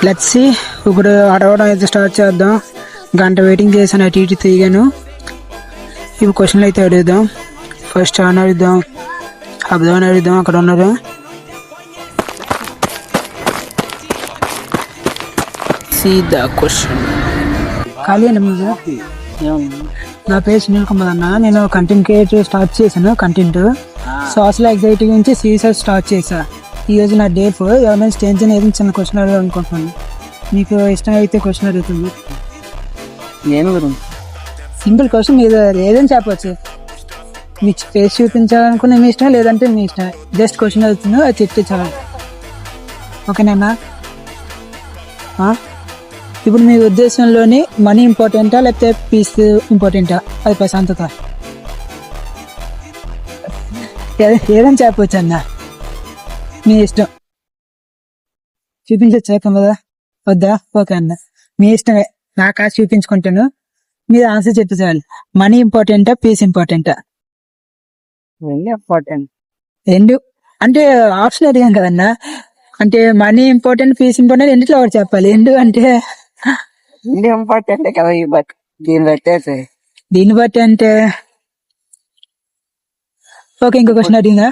Let's see. ఇప్పుడు అడగడం అయితే స్టార్ట్ చేద్దాం. గంట వెయిటింగ్ చేశాను, అటు ఇటు తిరిగాను. ఇప్పుడు క్వశ్చన్లు అయితే అడుగుదాం. ఫస్ట్ అని అడుగుదాం, అబ్దామని అడుగుదాం. అక్కడ ఉన్నారు. See the question. ఖాళీ అండి ముందు. నా పేరు సునీల్ కుమార్ అన్న. నేను కంటెంట్ క్రియేటర్ స్టార్ట్ చేశాను. కంటెంట్ సోషల్ యాంగ్జైటీ నుంచి సీసర్ స్టార్ట్ చేశా. ఈ రోజు నా డే 4. ఎవరైనా స్టేజ్ ఏదైనా చిన్న క్వశ్చన్ అడగాలి అనుకుంటున్నాను. మీకు ఇష్టం అయితే క్వశ్చన్ అడుగుతుంది. సింపుల్ క్వశ్చన్, మీరు ఏదైనా చెప్పవచ్చు. మీ ఫేస్ చూపించాలనుకున్న మీ ఇష్టం, లేదంటే మీ ఇష్టం. జస్ట్ క్వశ్చన్ అడుగుతున్నా, అది చెప్తే చాలు. ఓకేనా? ఇప్పుడు మీ ఉద్దేశంలోని మనీ ఇంపార్టెంటా లేకపోతే పీస్ ఇంపార్టెంటా? అది ప్రశాంతత. ఏదైనా చెప్పవచ్చు అన్న, మీ ఇష్టం. చూపించచ్చు కదా? వద్దా? ఓకే అన్న, మీ ఇష్టమే. నా కాదు చూపించుకుంటాను, మీరు ఆన్సర్ చెప్తే చాలు. మనీ ఇంపార్టెంటా పీస్ ఇంపార్టెంటా? ఇంపార్టెంట్. రెండు అంటే ఆప్షన్ అడిగాం కదన్నా. అంటే మనీ ఇంపార్టెంట్ పీస్ ఇంపార్టెంట్ రెండిట్లో ఒకటి చెప్పాలి. అంటే ఇంపార్టెంట్ కదా. దీన్ని బట్టి అంటే ఓకే. ఇంకో క్వశ్చన్ అడిగిందా?